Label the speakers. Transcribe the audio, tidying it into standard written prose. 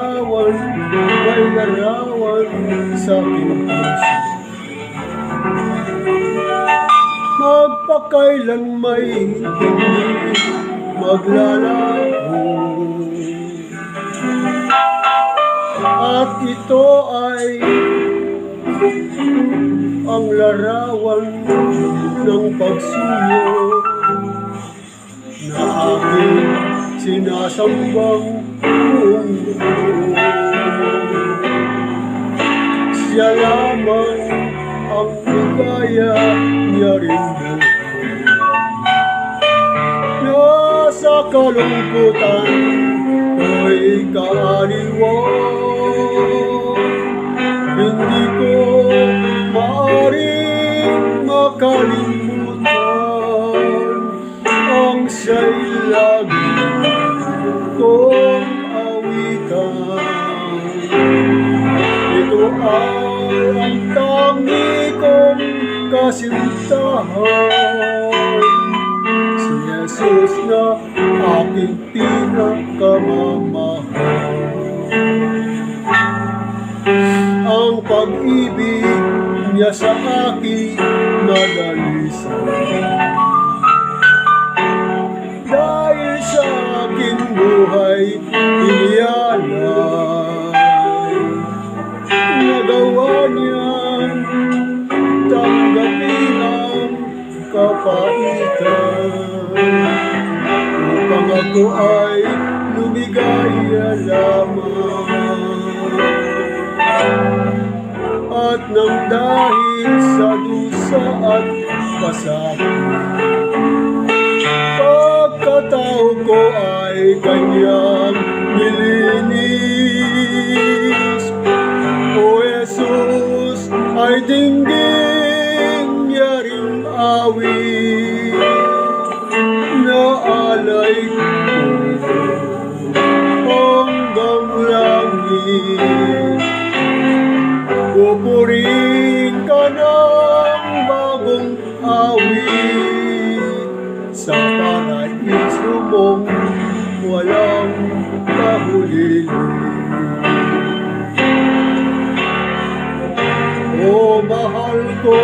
Speaker 1: may larawan sa aking puso. Magpakailan may hindi maglalaho, at ito ay ang larawan ng pagsuyo na aking sinasambang mundo. Siya lamang ang ligaya niya rin mo. Nasa kalungkutan ko'y kaaliwan, hindi ko maaaring makalimutan ang siya'y lagi kong awitan. Ito ay ang tangi kong kasintahan, si Jesus na aking pinakamamahal. Ang pag-ibig niya sa akin madalisan, dahil sa aking buhay iniyalay. Nagawa niyang tanggapin ang kapaitan, upang ako ay lumigaya lamang. At nang dahil sa dusa at pasakit, pagkatao ko ay kanyang nilinis. O Jesus, ay dinggin niya rin awit na alay ko hanggang langit. Pupurihin ka ng bagong awit sa paraiso mong walang kahulihan. O mahal ko,